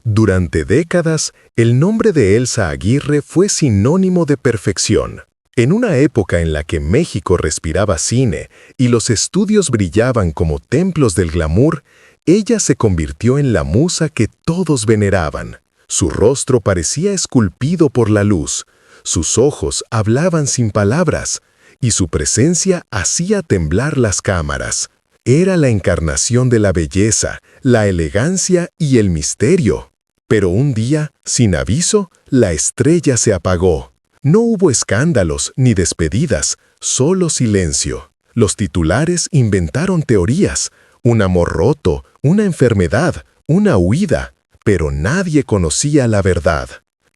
Durante décadas, el nombre de Elsa Aguirre fue sinónimo de perfección. En una época en la que México respiraba cine y los estudios brillaban como templos del glamour, ella se convirtió en la musa que todos veneraban. Su rostro parecía esculpido por la luz, sus ojos hablaban sin palabras, y su presencia hacía temblar las cámaras. Era la encarnación de la belleza, la elegancia y el misterio. Pero un día, sin aviso, la estrella se apagó. No hubo escándalos ni despedidas, solo silencio. Los titulares inventaron teorías, un amor roto, una enfermedad, una huida, pero nadie conocía la verdad.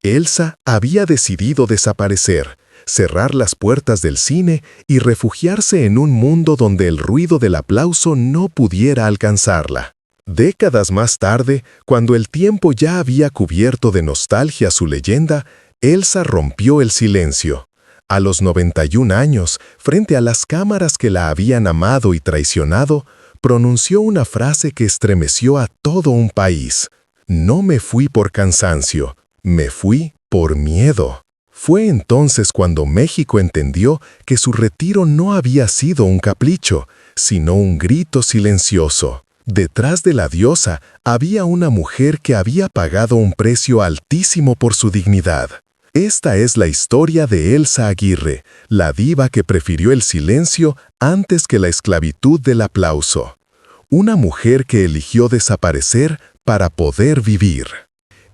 Elsa había decidido desaparecer, cerrar las puertas del cine y refugiarse en un mundo donde el ruido del aplauso no pudiera alcanzarla. Décadas más tarde, cuando el tiempo ya había cubierto de nostalgia su leyenda, Elsa rompió el silencio. A los 91 años, frente a las cámaras que la habían amado y traicionado, pronunció una frase que estremeció a todo un país. No me fui por cansancio, me fui por miedo. Fue entonces cuando México entendió que su retiro no había sido un capricho, sino un grito silencioso. Detrás de la diosa había una mujer que había pagado un precio altísimo por su dignidad. Esta es la historia de Elsa Aguirre, la diva que prefirió el silencio antes que la esclavitud del aplauso. Una mujer que eligió desaparecer para poder vivir.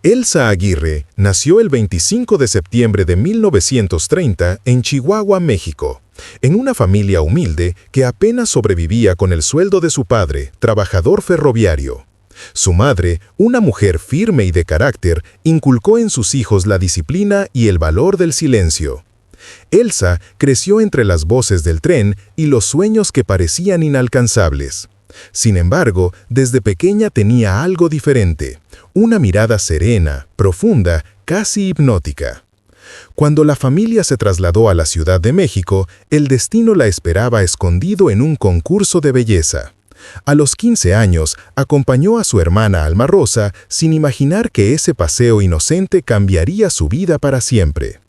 Elsa Aguirre nació el 25 de septiembre de 1930 en Chihuahua, México, en una familia humilde que apenas sobrevivía con el sueldo de su padre, trabajador ferroviario. Su madre, una mujer firme y de carácter, inculcó en sus hijos la disciplina y el valor del silencio. Elsa creció entre las voces del tren y los sueños que parecían inalcanzables. Sin embargo, desde pequeña tenía algo diferente, una mirada serena, profunda, casi hipnótica. Cuando la familia se trasladó a la Ciudad de México, el destino la esperaba escondido en un concurso de belleza. A los 15 años, acompañó a su hermana Alma Rosa sin imaginar que ese paseo inocente cambiaría su vida para siempre.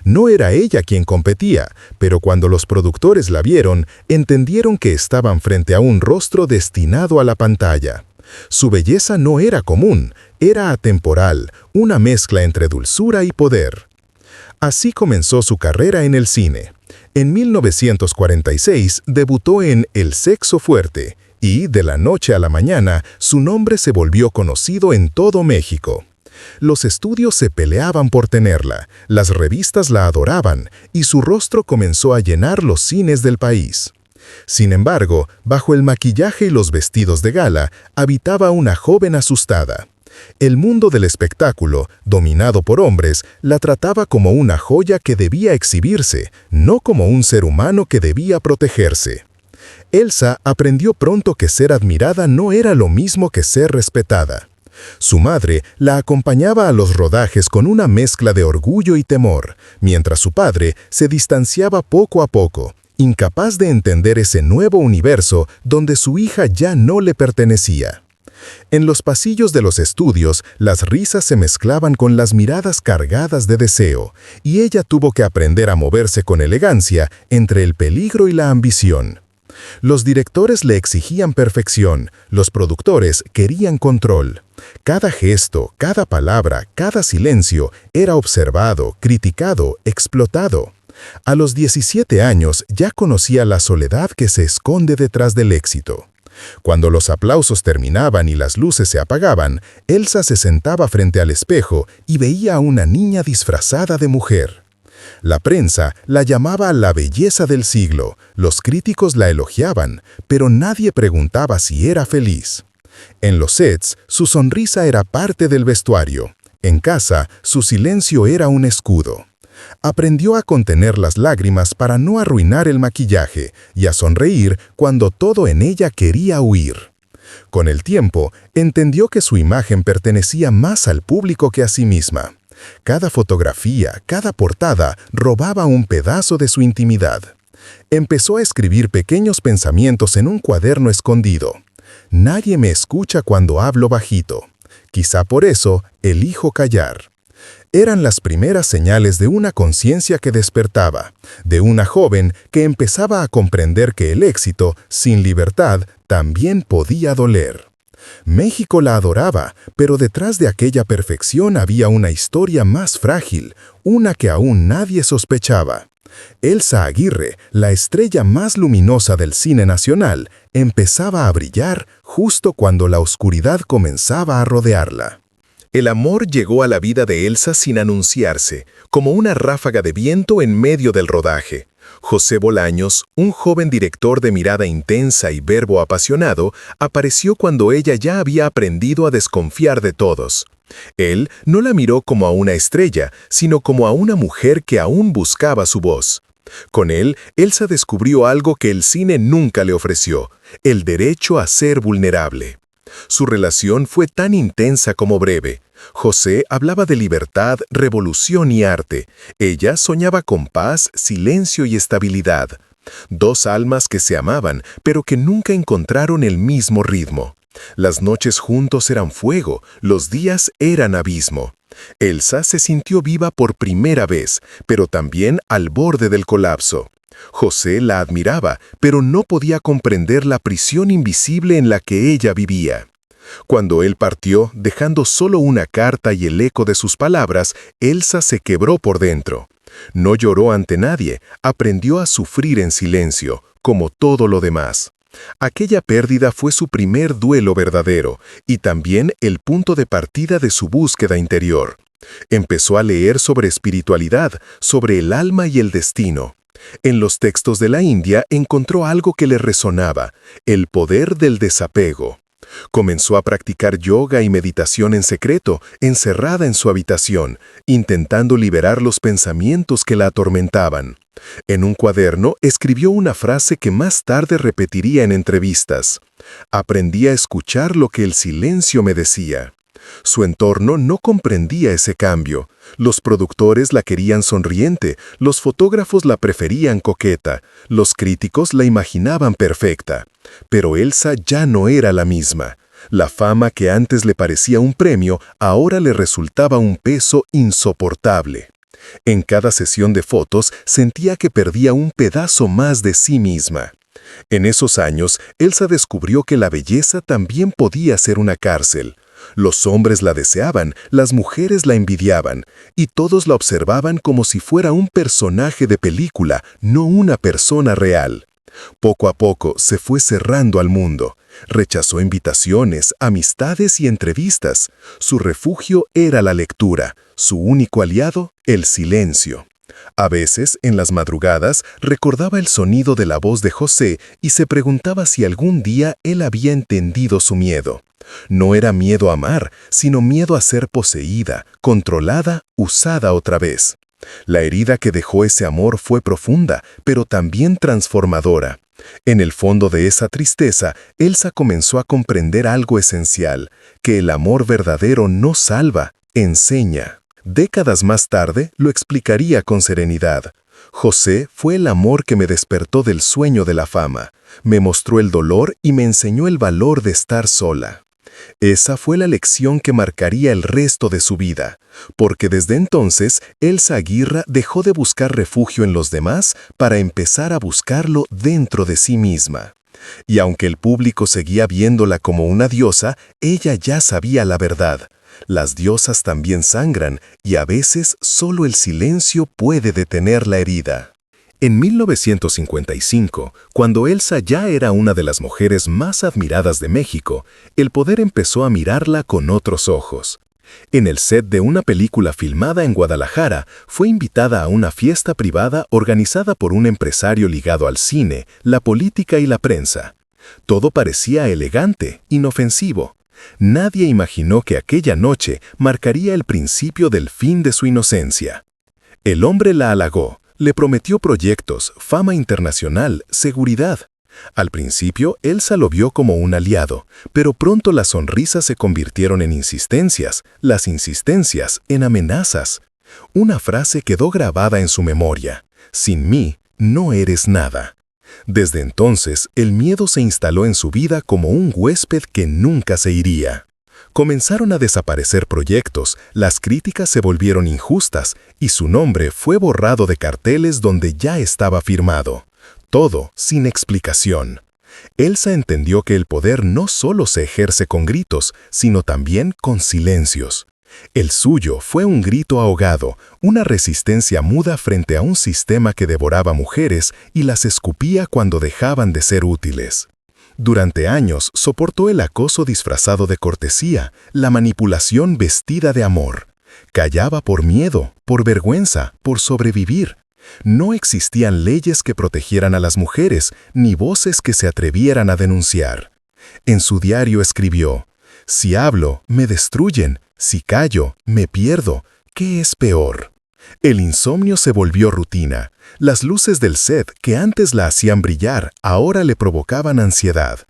No era ella quien competía, pero cuando los productores la vieron, entendieron que estaban frente a un rostro destinado a la pantalla. Su belleza no era común, era atemporal, una mezcla entre dulzura y poder. Así comenzó su carrera en el cine. En 1946 debutó en El sexo fuerte, y, de la noche a la mañana, su nombre se volvió conocido en todo México. Los estudios se peleaban por tenerla, las revistas la adoraban, y su rostro comenzó a llenar los cines del país. Sin embargo, bajo el maquillaje y los vestidos de gala, habitaba una joven asustada. El mundo del espectáculo, dominado por hombres, la trataba como una joya que debía exhibirse, no como un ser humano que debía protegerse. Elsa aprendió pronto que ser admirada no era lo mismo que ser respetada. Su madre la acompañaba a los rodajes con una mezcla de orgullo y temor, mientras su padre se distanciaba poco a poco, incapaz de entender ese nuevo universo donde su hija ya no le pertenecía. En los pasillos de los estudios, las risas se mezclaban con las miradas cargadas de deseo, y ella tuvo que aprender a moverse con elegancia entre el peligro y la ambición. Los directores le exigían perfección, los productores querían control. Cada gesto, cada palabra, cada silencio era observado, criticado, explotado. A los 17 años ya conocía la soledad que se esconde detrás del éxito. Cuando los aplausos terminaban y las luces se apagaban, Elsa se sentaba frente al espejo y veía a una niña disfrazada de mujer. La prensa la llamaba la belleza del siglo, los críticos la elogiaban, pero nadie preguntaba si era feliz. En los sets, su sonrisa era parte del vestuario. En casa, su silencio era un escudo. Aprendió a contener las lágrimas para no arruinar el maquillaje y a sonreír cuando todo en ella quería huir. Con el tiempo, entendió que su imagen pertenecía más al público que a sí misma. Cada fotografía, cada portada robaba un pedazo de su intimidad. Empezó a escribir pequeños pensamientos en un cuaderno escondido. Nadie me escucha cuando hablo bajito. Quizá por eso elijo callar. Eran las primeras señales de una conciencia que despertaba, de una joven que empezaba a comprender que el éxito, sin libertad, también podía doler. México la adoraba, pero detrás de aquella perfección había una historia más frágil, una que aún nadie sospechaba. Elsa Aguirre, la estrella más luminosa del cine nacional, empezaba a brillar justo cuando la oscuridad comenzaba a rodearla. El amor llegó a la vida de Elsa sin anunciarse, como una ráfaga de viento en medio del rodaje. José Bolaños, un joven director de mirada intensa y verbo apasionado, apareció cuando ella ya había aprendido a desconfiar de todos. Él no la miró como a una estrella, sino como a una mujer que aún buscaba su voz. Con él, Elsa descubrió algo que el cine nunca le ofreció: el derecho a ser vulnerable. Su relación fue tan intensa como breve. José hablaba de libertad, revolución y arte. Ella soñaba con paz, silencio y estabilidad. Dos almas que se amaban, pero que nunca encontraron el mismo ritmo. Las noches juntos eran fuego, los días eran abismo. Elsa se sintió viva por primera vez, pero también al borde del colapso. José la admiraba, pero no podía comprender la prisión invisible en la que ella vivía. Cuando él partió, dejando solo una carta y el eco de sus palabras, Elsa se quebró por dentro. No lloró ante nadie, aprendió a sufrir en silencio, como todo lo demás. Aquella pérdida fue su primer duelo verdadero, y también el punto de partida de su búsqueda interior. Empezó a leer sobre espiritualidad, sobre el alma y el destino. En los textos de la India encontró algo que le resonaba: el poder del desapego. Comenzó a practicar yoga y meditación en secreto, encerrada en su habitación, intentando liberar los pensamientos que la atormentaban. En un cuaderno escribió una frase que más tarde repetiría en entrevistas: aprendí a escuchar lo que el silencio me decía. Su entorno no comprendía ese cambio. Los productores la querían sonriente, los fotógrafos la preferían coqueta, los críticos la imaginaban perfecta. Pero Elsa ya no era la misma. La fama que antes le parecía un premio, ahora le resultaba un peso insoportable. En cada sesión de fotos sentía que perdía un pedazo más de sí misma. En esos años, Elsa descubrió que la belleza también podía ser una cárcel. Los hombres la deseaban, las mujeres la envidiaban, y todos la observaban como si fuera un personaje de película, no una persona real. Poco a poco se fue cerrando al mundo. Rechazó invitaciones, amistades y entrevistas. Su refugio era la lectura, su único aliado, el silencio. A veces, en las madrugadas, recordaba el sonido de la voz de José y se preguntaba si algún día él había entendido su miedo. No era miedo a amar, sino miedo a ser poseída, controlada, usada otra vez. La herida que dejó ese amor fue profunda, pero también transformadora. En el fondo de esa tristeza, Elsa comenzó a comprender algo esencial: que el amor verdadero no salva, enseña. Décadas más tarde lo explicaría con serenidad: José fue el amor que me despertó del sueño de la fama, me mostró el dolor y me enseñó el valor de estar sola. Esa fue la lección que marcaría el resto de su vida, porque desde entonces Elsa Aguirre dejó de buscar refugio en los demás para empezar a buscarlo dentro de sí misma. Y aunque el público seguía viéndola como una diosa, ella ya sabía la verdad: las diosas también sangran, y a veces solo el silencio puede detener la herida. En 1955, cuando Elsa ya era una de las mujeres más admiradas de México, el poder empezó a mirarla con otros ojos. En el set de una película filmada en Guadalajara, fue invitada a una fiesta privada organizada por un empresario ligado al cine, la política y la prensa. Todo parecía elegante, inofensivo. Nadie imaginó que aquella noche marcaría el principio del fin de su inocencia. El hombre la halagó. Le prometió proyectos, fama internacional, seguridad. Al principio, Elsa lo vio como un aliado, pero pronto las sonrisas se convirtieron en insistencias, las insistencias en amenazas. Una frase quedó grabada en su memoria: sin mí, no eres nada. Desde entonces, el miedo se instaló en su vida como un huésped que nunca se iría. Comenzaron a desaparecer proyectos, las críticas se volvieron injustas y su nombre fue borrado de carteles donde ya estaba firmado. Todo sin explicación. Elsa entendió que el poder no solo se ejerce con gritos, sino también con silencios. El suyo fue un grito ahogado, una resistencia muda frente a un sistema que devoraba mujeres y las escupía cuando dejaban de ser útiles. Durante años soportó el acoso disfrazado de cortesía, la manipulación vestida de amor. Callaba por miedo, por vergüenza, por sobrevivir. No existían leyes que protegieran a las mujeres, ni voces que se atrevieran a denunciar. En su diario escribió: «Si hablo, me destruyen. Si callo, me pierdo. ¿Qué es peor?». El insomnio se volvió rutina. Las luces del set que antes la hacían brillar, ahora le provocaban ansiedad.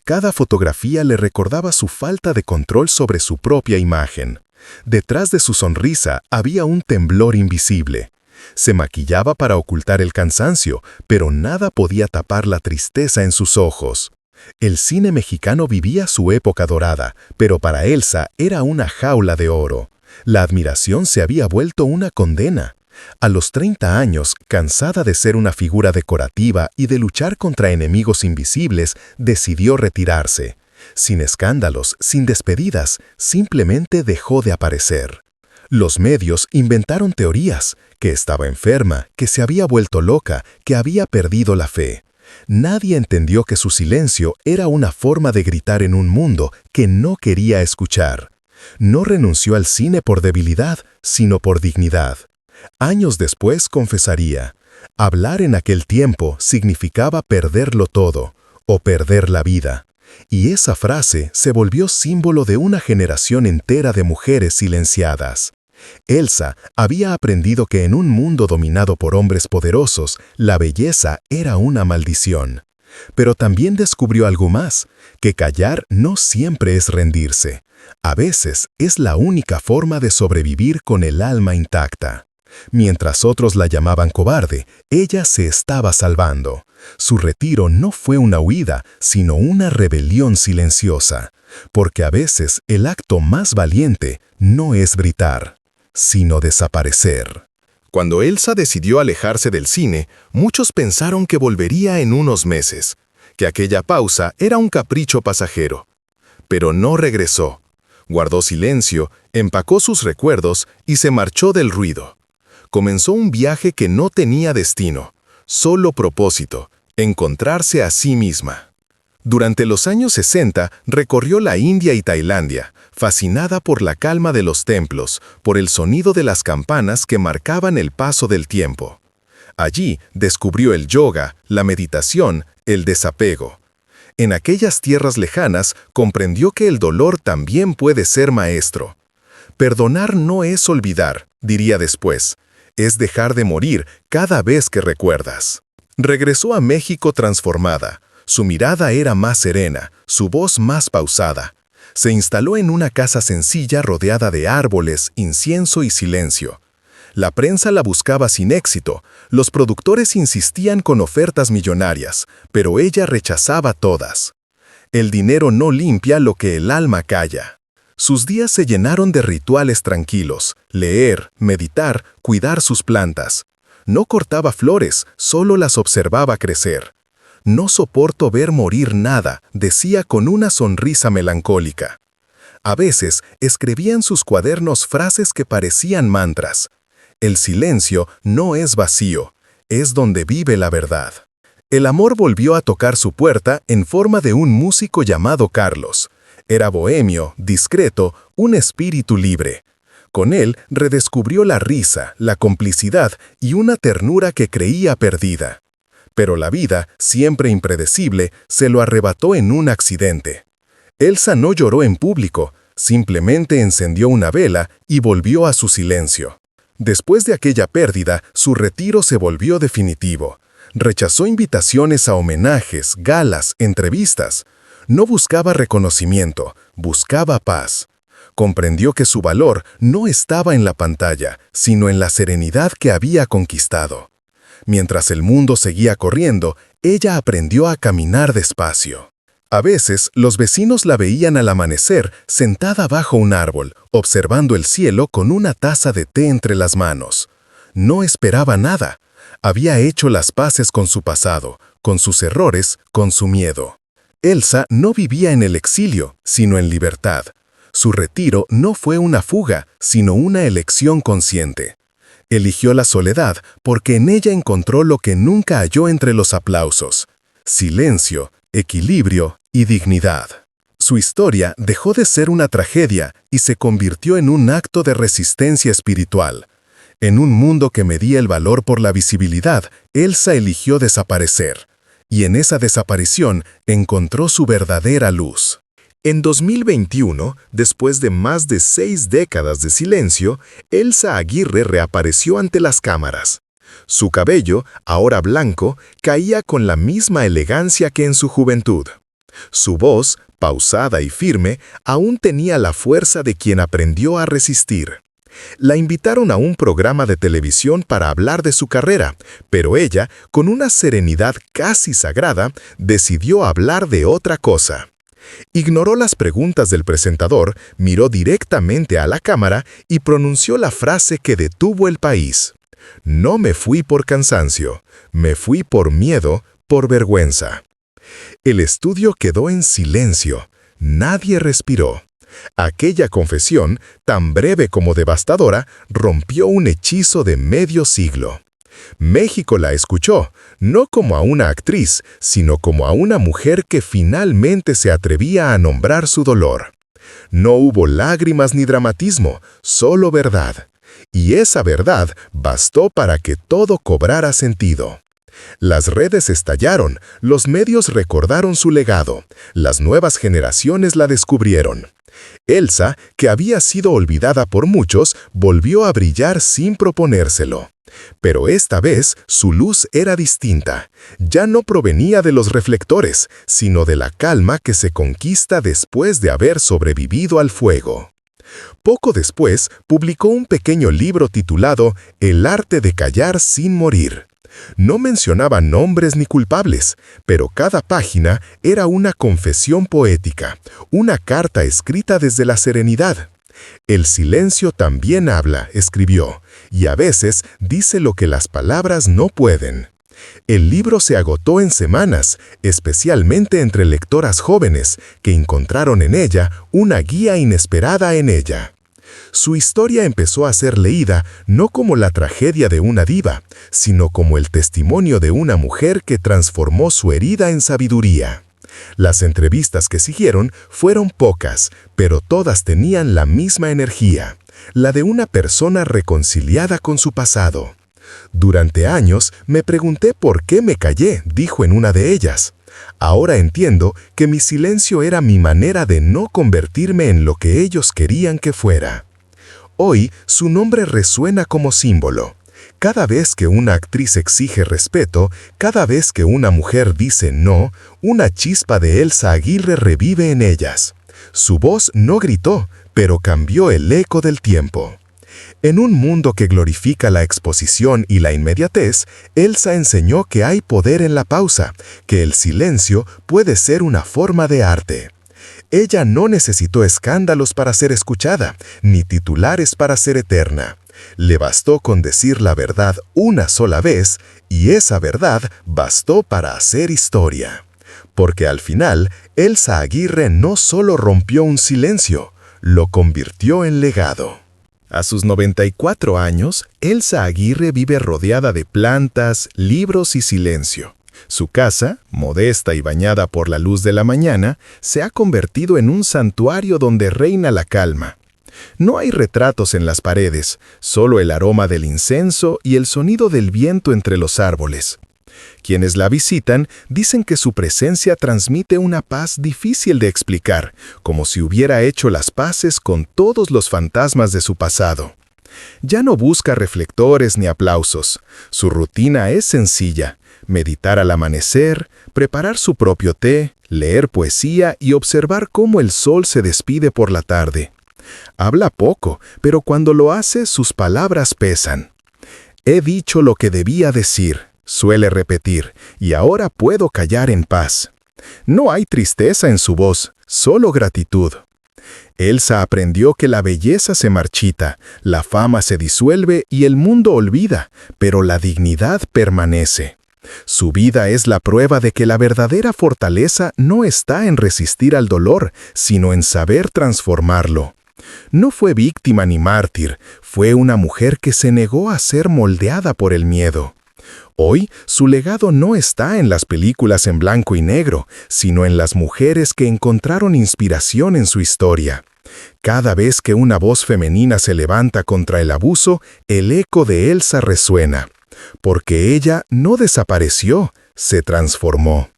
Cada fotografía le recordaba su falta de control sobre su propia imagen. Detrás de su sonrisa había un temblor invisible. Se maquillaba para ocultar el cansancio, pero nada podía tapar la tristeza en sus ojos. El cine mexicano vivía su época dorada, pero para Elsa era una jaula de oro. La admiración se había vuelto una condena. A los 30 años, cansada de ser una figura decorativa y de luchar contra enemigos invisibles, decidió retirarse. Sin escándalos, sin despedidas, simplemente dejó de aparecer. Los medios inventaron teorías, que estaba enferma, que se había vuelto loca, que había perdido la fe. Nadie entendió que su silencio era una forma de gritar en un mundo que no quería escuchar. No renunció al cine por debilidad, sino por dignidad. Años después confesaría: hablar en aquel tiempo significaba perderlo todo, o perder la vida. Y esa frase se volvió símbolo de una generación entera de mujeres silenciadas. Elsa había aprendido que en un mundo dominado por hombres poderosos, la belleza era una maldición. Pero también descubrió algo más, que callar no siempre es rendirse. A veces es la única forma de sobrevivir con el alma intacta. Mientras otros la llamaban cobarde, ella se estaba salvando. Su retiro no fue una huida, sino una rebelión silenciosa. Porque a veces el acto más valiente no es gritar, sino desaparecer. Cuando Elsa decidió alejarse del cine, muchos pensaron que volvería en unos meses, que aquella pausa era un capricho pasajero. Pero no regresó. Guardó silencio, empacó sus recuerdos y se marchó del ruido. Comenzó un viaje que no tenía destino, solo propósito: encontrarse a sí misma. Durante los años 60 recorrió la India y Tailandia, fascinada por la calma de los templos, por el sonido de las campanas que marcaban el paso del tiempo. Allí descubrió el yoga, la meditación, el desapego. En aquellas tierras lejanas comprendió que el dolor también puede ser maestro. Perdonar no es olvidar, diría después, es dejar de morir cada vez que recuerdas. Regresó a México transformada. Su mirada era más serena, su voz más pausada. Se instaló en una casa sencilla rodeada de árboles, incienso y silencio. La prensa la buscaba sin éxito, los productores insistían con ofertas millonarias, pero ella rechazaba todas. El dinero no limpia lo que el alma calla. Sus días se llenaron de rituales tranquilos: leer, meditar, cuidar sus plantas. No cortaba flores, solo las observaba crecer. «No soporto ver morir nada», decía con una sonrisa melancólica. A veces escribía en sus cuadernos frases que parecían mantras. El silencio no es vacío, es donde vive la verdad. El amor volvió a tocar su puerta en forma de un músico llamado Carlos. Era bohemio, discreto, un espíritu libre. Con él redescubrió la risa, la complicidad y una ternura que creía perdida. Pero la vida, siempre impredecible, se lo arrebató en un accidente. Elsa no lloró en público, simplemente encendió una vela y volvió a su silencio. Después de aquella pérdida, su retiro se volvió definitivo. Rechazó invitaciones a homenajes, galas, entrevistas. No buscaba reconocimiento, buscaba paz. Comprendió que su valor no estaba en la pantalla, sino en la serenidad que había conquistado. Mientras el mundo seguía corriendo, ella aprendió a caminar despacio. A veces, los vecinos la veían al amanecer sentada bajo un árbol, observando el cielo con una taza de té entre las manos. No esperaba nada. Había hecho las paces con su pasado, con sus errores, con su miedo. Elsa no vivía en el exilio, sino en libertad. Su retiro no fue una fuga, sino una elección consciente. Eligió la soledad porque en ella encontró lo que nunca halló entre los aplausos: silencio, equilibrio y dignidad. Su historia dejó de ser una tragedia y se convirtió en un acto de resistencia espiritual. En un mundo que medía el valor por la visibilidad, Elsa eligió desaparecer. Y en esa desaparición encontró su verdadera luz. En 2021, después de más de 6 décadas de silencio, Elsa Aguirre reapareció ante las cámaras. Su cabello, ahora blanco, caía con la misma elegancia que en su juventud. Su voz, pausada y firme, aún tenía la fuerza de quien aprendió a resistir. La invitaron a un programa de televisión para hablar de su carrera, pero ella, con una serenidad casi sagrada, decidió hablar de otra cosa. Ignoró las preguntas del presentador, miró directamente a la cámara y pronunció la frase que detuvo el país. No me fui por cansancio, me fui por miedo, por vergüenza. El estudio quedó en silencio. Nadie respiró. Aquella confesión, tan breve como devastadora, rompió un hechizo de medio siglo. México la escuchó, no como a una actriz, sino como a una mujer que finalmente se atrevía a nombrar su dolor. No hubo lágrimas ni dramatismo, solo verdad. Y esa verdad bastó para que todo cobrara sentido. Las redes estallaron, los medios recordaron su legado, las nuevas generaciones la descubrieron. Elsa, que había sido olvidada por muchos, volvió a brillar sin proponérselo. Pero esta vez su luz era distinta. Ya no provenía de los reflectores, sino de la calma que se conquista después de haber sobrevivido al fuego. Poco después, publicó un pequeño libro titulado El arte de callar sin morir. No mencionaba nombres ni culpables, pero cada página era una confesión poética, una carta escrita desde la serenidad. El silencio también habla, escribió, y a veces dice lo que las palabras no pueden. El libro se agotó en semanas, especialmente entre lectoras jóvenes, que encontraron en ella una guía inesperada en ella. Su historia empezó a ser leída no como la tragedia de una diva, sino como el testimonio de una mujer que transformó su herida en sabiduría. Las entrevistas que siguieron fueron pocas, pero todas tenían la misma energía, la de una persona reconciliada con su pasado. Durante años me pregunté por qué me callé, dijo en una de ellas. Ahora entiendo que mi silencio era mi manera de no convertirme en lo que ellos querían que fuera. Hoy su nombre resuena como símbolo. Cada vez que una actriz exige respeto, cada vez que una mujer dice no, una chispa de Elsa Aguirre revive en ellas. Su voz no gritó, pero cambió el eco del tiempo. En un mundo que glorifica la exposición y la inmediatez, Elsa enseñó que hay poder en la pausa, que el silencio puede ser una forma de arte. Ella no necesitó escándalos para ser escuchada, ni titulares para ser eterna. Le bastó con decir la verdad una sola vez, y esa verdad bastó para hacer historia. Porque al final, Elsa Aguirre no solo rompió un silencio, lo convirtió en legado. A sus 94 años, Elsa Aguirre vive rodeada de plantas, libros y silencio. Su casa, modesta y bañada por la luz de la mañana, se ha convertido en un santuario donde reina la calma. No hay retratos en las paredes, solo el aroma del incienso y el sonido del viento entre los árboles. Quienes la visitan dicen que su presencia transmite una paz difícil de explicar, como si hubiera hecho las paces con todos los fantasmas de su pasado. Ya no busca reflectores ni aplausos. Su rutina es sencilla: meditar al amanecer, preparar su propio té, leer poesía y observar cómo el sol se despide por la tarde. Habla poco, pero cuando lo hace, sus palabras pesan. He dicho lo que debía decir, suele repetir, y ahora puedo callar en paz. No hay tristeza en su voz, solo gratitud. Elsa aprendió que la belleza se marchita, la fama se disuelve y el mundo olvida, pero la dignidad permanece. Su vida es la prueba de que la verdadera fortaleza no está en resistir al dolor, sino en saber transformarlo. No fue víctima ni mártir, fue una mujer que se negó a ser moldeada por el miedo. Hoy, su legado no está en las películas en blanco y negro, sino en las mujeres que encontraron inspiración en su historia. Cada vez que una voz femenina se levanta contra el abuso, el eco de Elsa resuena. Porque ella no desapareció, se transformó.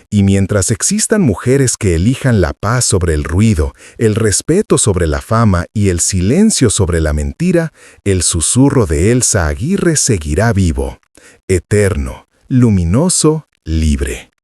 Y mientras existan mujeres que elijan la paz sobre el ruido, el respeto sobre la fama y el silencio sobre la mentira, el susurro de Elsa Aguirre seguirá vivo, eterno, luminoso, libre.